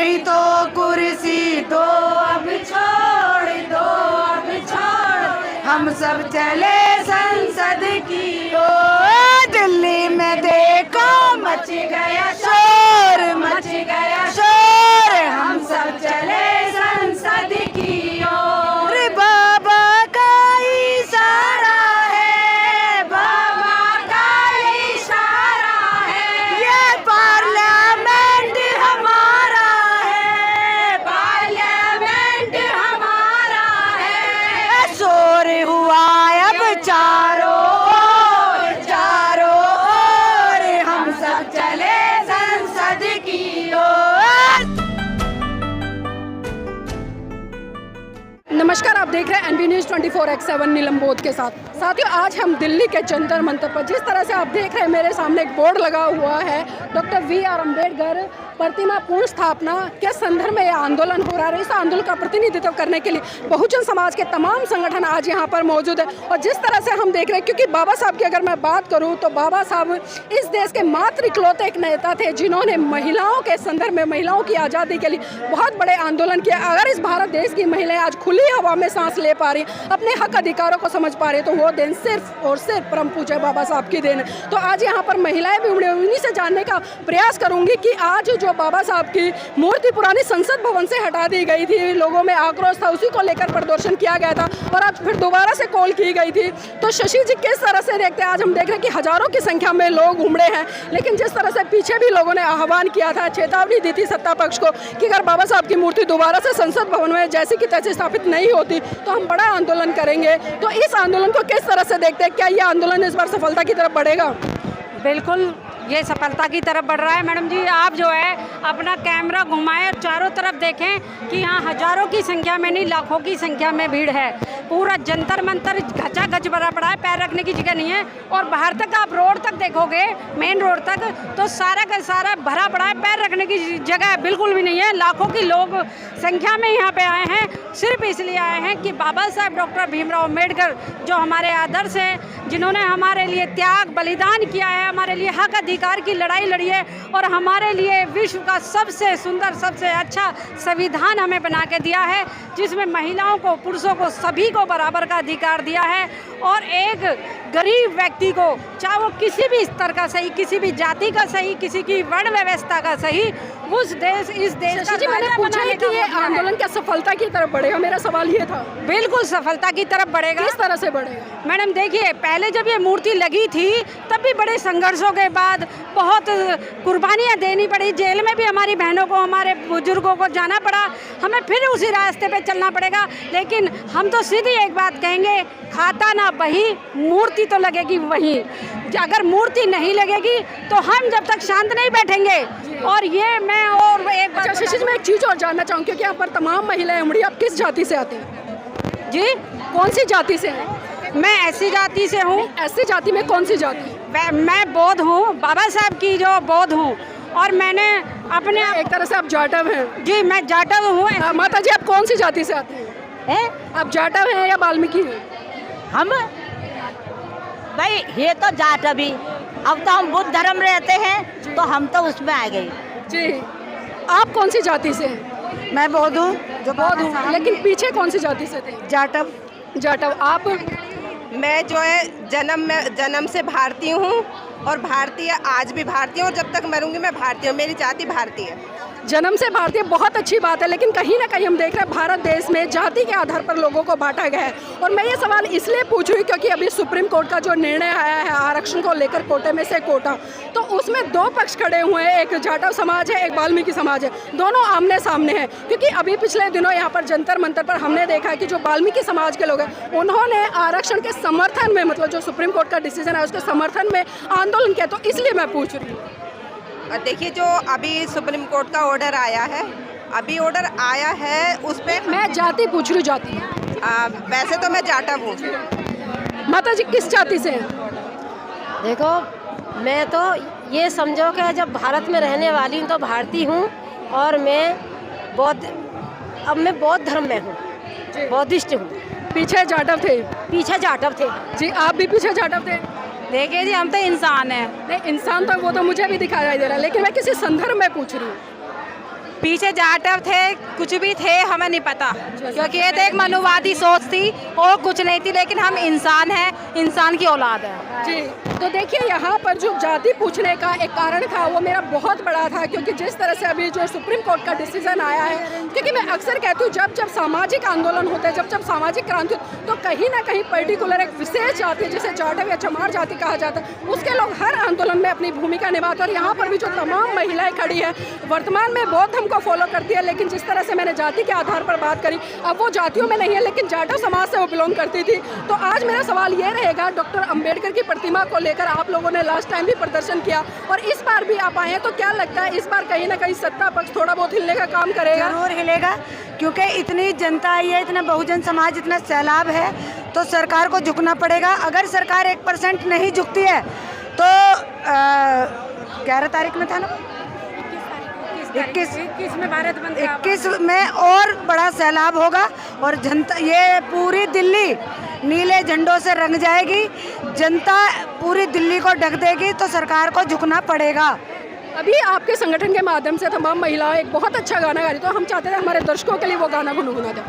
नहीं तो कुर्सी दो अब छोड़ दो, अब छोड़, हम सब चले संसद की ओर। दिल्ली में देखो मच गया शोर, मच गया शोर, हम सब चले संसद की ओर। बाबा का इशारा है, बाबा का इशारा है, ये पार्लियामेंट हमारा है, पार्लियामेंट हमारा है। शोर हुआ अब चारों ओर, चारों ओर, हम सब चले संसद की ओर। नमस्कार, आप देख रहे हैं एनबी न्यूज़ 24x7 नीलम बोध के साथ। साथियों, आज हम दिल्ली के जंतर मंतर पर, जिस तरह से आप देख रहे हैं मेरे सामने एक बोर्ड लगा हुआ है, डॉक्टर वी.आर. अम्बेडकर प्रतिमा पूर्ण स्थापना के संदर्भ में यह आंदोलन हो रहा है। इस आंदोलन का प्रतिनिधित्व करने के लिए बहुजन समाज के तमाम संगठन आज यहाँ पर मौजूद है। और जिस तरह से हम देख रहे हैं, क्योंकि बाबा साहब की अगर मैं बात करूँ तो बाबा साहब इस देश के मात्र इकलौते एक नेता थे जिन्होंने महिलाओं के संदर्भ में, महिलाओं की आज़ादी के लिए बहुत बड़े आंदोलन किया। अगर इस भारत देश की महिलाएं आज खुली हवा में सांस ले पा रही, अपने हक अधिकारों को समझ पा रही, तो वो दिन सिर्फ और सिर्फ परम पूज्य बाबा साहब की देन है। तो आज यहाँ पर महिलाएं भी उमड़ी, उन्हीं से जानने का प्रयास करूंगी कि आज जो बाबा साहब की मूर्ति पुरानी संसद भवन से हटा दी गई थी, लोगों में आक्रोश था, उसी को लेकर प्रदर्शन किया गया था और आज फिर दोबारा से कॉल की गई थी। तो शशि जी किस तरह से देखते हैं? आज हम देख रहे हैं कि हजारों की संख्या में लोग उमड़े हैं, लेकिन जिस तरह से पीछे भी लोगों ने आह्वान किया था, चेतावनी दी थी सत्ता पक्ष को कि अगर बाबा साहब की मूर्ति दोबारा से संसद भवन में जैसी की तैसी स्थापित नहीं होती तो हम बड़ा आंदोलन करेंगे। तो इस आंदोलन को किस तरह से देखते हैं? क्या ये आंदोलन इस बार सफलता की तरफ बढ़ेगा? बिल्कुल, ये सफलता की तरफ बढ़ रहा है। मैडम जी, आप जो है अपना कैमरा घुमाएं और चारों तरफ देखें कि यहाँ हजारों की संख्या में नहीं, लाखों की संख्या में भीड़ है। पूरा जंतर मंतर घचा गच भरा पड़ा है, पैर रखने की जगह नहीं है। और बाहर तक आप रोड तक देखोगे, मेन रोड तक, तो सारा का सारा भरा पड़ा है, पैर रखने की जगह बिल्कुल भी नहीं है। लाखों की लोग संख्या में यहाँ पे आए हैं, सिर्फ इसलिए आए हैं कि बाबा साहब डॉक्टर भीमराव अम्बेडकर जो हमारे आदर्श हैं, जिन्होंने हमारे लिए त्याग बलिदान किया है, हमारे लिए हक अधिकार की लड़ाई लड़ी है और हमारे लिए विश्व का सबसे सुंदर, सबसे अच्छा संविधान हमें बना के दिया है, जिसमें महिलाओं को, पुरुषों को, सभी को बराबर का अधिकार दिया है। और एक गरीब व्यक्ति को, चाहे वो किसी भी स्तर का सही, किसी भी जाति का सही, किसी की वर्ण व्यवस्था का सही, उस देश, इस देश का मैंने पूछा है कि ये आंदोलन क्या सफलता की तरफ बढ़ेगा? मेरा सवाल ये था। बिल्कुल सफलता की तरफ बढ़ेगा। किस तरह से बढ़ेगा? मैडम देखिए, पहले जब ये मूर्ति लगी थी तब भी बड़े संघर्षों के बाद बहुत कुर्बानियाँ देनी पड़ी, जेल में भी हमारी बहनों को, हमारे बुजुर्गों को जाना पड़ा, हमें फिर उसी रास्ते पे चलना पड़ेगा। लेकिन हम तो सीधी एक बात कहेंगे, खाता ना बही, मूर्ति तो लगेगी वहीं। अगर मूर्ति नहीं लगेगी तो हम जब तक शांत नहीं बैठेंगे। और ये मैं और एक बात, शशि जी, मैं एक चीज़ और जानना चाहूँ, क्योंकि यहाँ पर तमाम महिलाएं उमड़ी, आप किस जाति से आती हैं? जी, कौन सी जाति से हैं? मैं ऐसी जाति से हूँ। ऐसी जाति में कौन सी जाति? मैं बौद्ध हूँ, बाबा साहब की जो बौद्ध हूँ। और मैंने अपने एक तरह से आप जाटव हैं? जी, मैं जाटव हूँ। माता जी, आप कौन सी जाति से आती हैं? आप जाटव हैं या वाल्मीकि हैं? हम भाई ये तो जाट, अभी अब तो हम बुद्ध धर्म रहते हैं तो हम तो उसमें आ गए। जी, आप कौन सी जाति से हैं? मैं बौद्ध हूँ, जो बौद्ध हूँ, लेकिन पीछे कौन सी जाति से थे? जाटव। जाटव। आप? मैं जो है जन्म से भारतीय हूँ और भारतीय, आज भी भारतीय, और जब तक मरूंगी मैं भारतीय हूँ। मेरी जाति भारतीय है। जन्म से भारतीय, बहुत अच्छी बात है, लेकिन कहीं ना कहीं हम देख रहे हैं भारत देश में जाति के आधार पर लोगों को बांटा गया है। और मैं ये सवाल इसलिए पूछ रही हूँ क्योंकि अभी सुप्रीम कोर्ट का जो निर्णय आया है आरक्षण को लेकर, कोटे में से कोटा, तो उसमें दो पक्ष खड़े हुए हैं, एक जाटव समाज है, एक वाल्मीकि समाज है, दोनों आमने सामने हैं। क्योंकि अभी पिछले दिनों यहाँ पर जंतर मंतर पर हमने देखा है कि जो वाल्मीकि समाज के लोग हैं उन्होंने आरक्षण के समर्थन में, मतलब जो सुप्रीम कोर्ट का डिसीजन है उसके समर्थन में आंदोलन किया। तो इसलिए मैं पूछ रही हूँ। देखिए, जो अभी सुप्रीम कोर्ट का ऑर्डर आया है, अभी ऑर्डर आया है उस पर मैं जाति पूछ रही हूँ। जाति? वैसे तो मैं जाटव हूँ। माता जी, किस जाति से हैं? देखो, मैं तो ये समझो कि जब भारत में रहने वाली हूँ तो भारतीय हूँ, और मैं बौद्ध धर्म में हूँ, बौद्धिस्ट हूँ। पीछे जाटव थे? पीछे जाटव थे। जी, आप भी पीछे जाटव थे? देखिए जी, हम तो इंसान हैं। नहीं, इंसान तो वो तो मुझे भी दिखाई दे रहा है, लेकिन मैं किसी संदर्भ में पूछ रही हूँ। पीछे जाट थे, कुछ भी थे, हमें नहीं पता, क्योंकि ये तो एक मनुवादी सोच थी और कुछ नहीं थी, लेकिन हम इंसान हैं, इंसान की औलाद है जी। तो देखिए यहाँ पर जो जाति पूछने का एक कारण था वो मेरा बहुत बड़ा था, क्योंकि जिस तरह से अभी जो सुप्रीम कोर्ट का डिसीजन आया है, क्योंकि मैं अक्सर कहती हूँ जब जब सामाजिक आंदोलन होते हैं, जब जब सामाजिक क्रांति, तो कहीं ना कहीं पर्टिकुलर एक विशेष जाति जिसे जाटव या चमार जाति कहा जाता है, उसके लोग हर आंदोलन में अपनी भूमिका निभाते हैं। और यहाँ पर भी जो तमाम महिलाएं खड़ी हैं, वर्तमान में बौद्ध धर्म को फॉलो करती है, लेकिन जिस तरह से मैंने जाति के आधार पर बात करी, अब वो जातियों में नहीं है, लेकिन जाटव समाज से वो बिलोंग करती थी। तो आज मेरा सवाल ये रहेगा, डॉक्टर अम्बेडकर की प्रतिमा को लेकर आप लोगों ने लास्ट टाइम भी प्रदर्शन किया और इस बार भी आप आए हैं, तो क्या लगता है इस बार कहीं ना कहीं सत्ता पक्ष थोड़ा बहुत हिलने का काम करेगा? जरूर हिलेगा, क्योंकि इतनी जनता आई है, इतना बहुजन समाज, इतना सैलाब है, तो सरकार को झुकना पड़ेगा। अगर सरकार 1% नहीं झुकती है तो 11 तारीख में था ना, 21 में भारत बंद, 21 में और बड़ा सैलाब होगा और जनता, ये पूरी दिल्ली नीले झंडों से रंग जाएगी, जनता पूरी दिल्ली को ढक देगी, तो सरकार को झुकना पड़ेगा। अभी आपके संगठन के माध्यम से तमाम महिलाएं एक बहुत अच्छा गाना गा रही, तो हम चाहते थे हमारे दर्शकों के लिए वो गाना गुनगुना दें।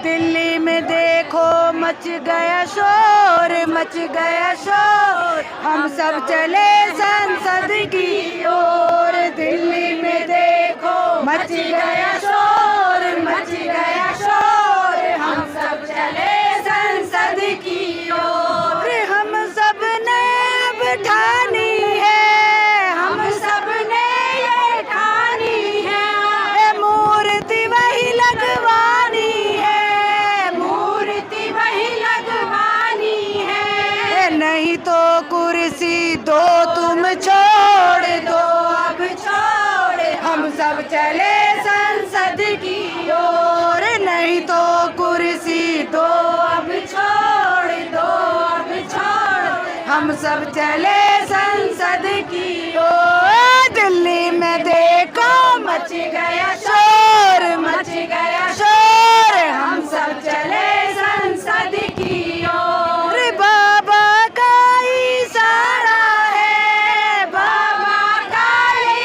दिल्ली में देखो मच गया शोर, मच गया शोर, हम सब चले संसद की ओर। दिल्ली में देखो मच गया शोर, मच गया शोर, हम सब चले संसद की ओर। हम सब ने अब ठानी है, हम सब ने ये ठानी है, मूर्ति वही लगवानी है, मूर्ति वही लगवानी है, नहीं तो कुर्सी दो तुम छोड़ दो, अब छोड़ हम सब चले संसद की ओर। नहीं तो कुर्सी दो, अब छोड़ दो, अब छोड़ हम सब चले संसद की ओर। दिल्ली में देखो मच गया शोर, मच गया शोर, हम सब चले संसद की ओर। बाबा का इशारा है, बाबा का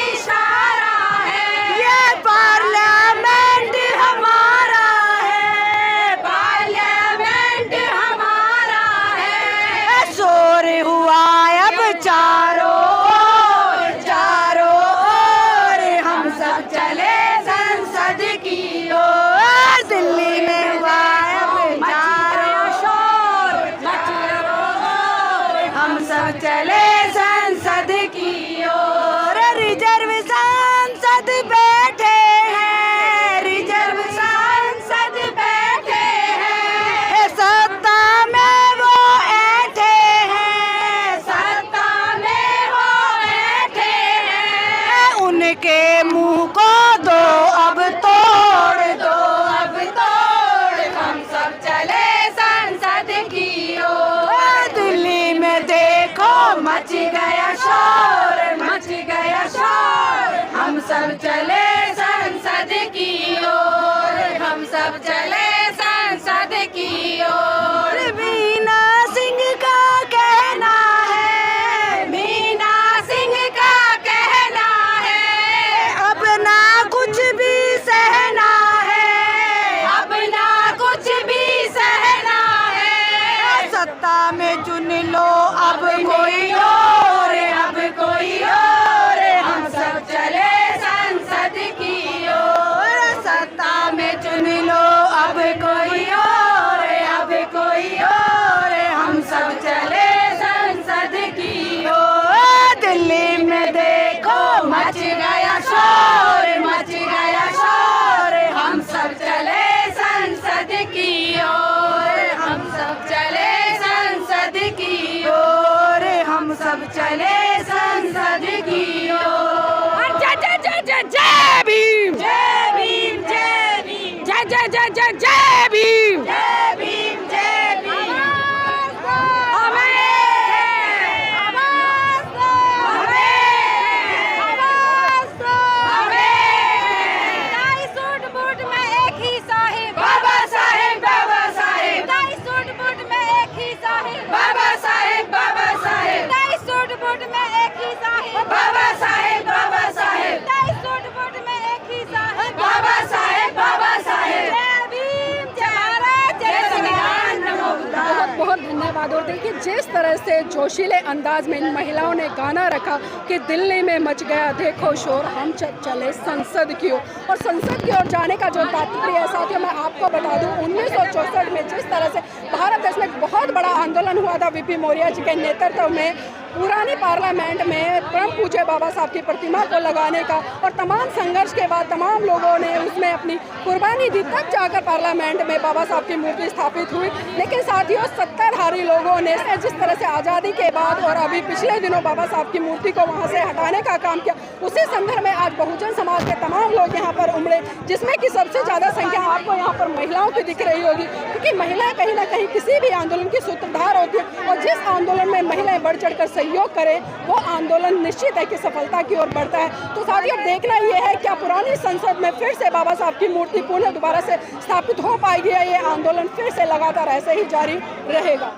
इशारा है, ये पार्लियामेंट हमारा है, पार्लियामेंट हमारा है। शोर हुआ अब चारों ओर, चारों ओर, हम सब चले संसद की ओर। दिल्ली में हुआ अब चारों शोर, हम सब चले संसद की ओर। रिजर्व सांसद बैठे हैं, रिजर्व सांसद बैठे हैं, सत्ता में वो ऐठे हैं, सत्ता में वो ऐठे हैं, उनके मुंह को दो अब तोड़ दो, अब तोड़ हम सब चले संसद की ओर। दिल्ली में देखो मच गया शोर, मच गया शोर, हम सब चले संसद की ओर, हम सब चले संसद की ओर। मीना सिंह का कहना है, मीना सिंह का कहना है, अब ना कुछ भी सहना है, अब ना कुछ भी सहना है, सत्ता में चुन लो अब कोई और, अब कोई और, हम सब चले संसद की ओर। सत्ता में चुन लो अब कोई और, अब कोई और, हम सब चले संसद की ओर। दिल्ली में देखो मच गया शोर, मच गया शोर, हम सब चले संसद की ओर, हम सब चले संसद की ओर, हम सब चले संसद की ओर। जय जय जय जय जय भीम, जय भीम, जय भीम, जय जय जय जय जय भीम, जय भीम, जय भीम। बाबा साहेब, बाबा साहेब, सूट बूट में एक ही साहेब, बाबा साहेब, बाबा साहेब, सूट बूट में एक ही साहेब, बाबा साहेब, बाबा साहेब, सूट बूट में एक तरह से जोशीले अंदाज में इन महिलाओं ने गाना रखा कि दिल्ली में मच गया देखो शोर, हम चले संसद की ओर। और संसद की ओर जाने का जो तात्पर्य है साथियों, मैं आपको बता दूं 1964 में जिस तरह से भारत देश में एक बहुत बड़ा आंदोलन हुआ था वीपी मौर्य जी के नेतृत्व में, पुरानी पार्लियामेंट में परम पूज्य बाबा साहब की प्रतिमा को लगाने का, और तमाम संघर्ष के बाद तमाम लोगों ने उसमें अपनी कुर्बानी दी, तब जाकर पार्लियामेंट में बाबा साहब की मूर्ति स्थापित हुई। लेकिन साथियों सत्ताधारी लोगों ने जिस तरह से आज़ादी के बाद और अभी पिछले दिनों बाबा साहब की मूर्ति को वहाँ से हटाने का काम किया, उसी संदर्भ में आज बहुजन समाज के तमाम लोग यहाँ पर उमड़े, जिसमें कि सबसे ज़्यादा संख्या आपको यहाँ पर महिलाओं की दिख रही होगी, क्योंकि महिलाएं कहीं ना कहीं किसी भी आंदोलन की सूत्रधार होती है, और जिस आंदोलन में महिलाएं बढ़ चढ़ कर सहयोग करें वो आंदोलन निश्चित है कि सफलता की ओर बढ़ता है। तो साथियों देखना ये है क्या पुरानी संसद में फिर से बाबा साहब की मूर्ति पुनः दोबारा से स्थापित हो पाएगी, या ये आंदोलन फिर से लगातार ऐसे ही जारी रहेगा।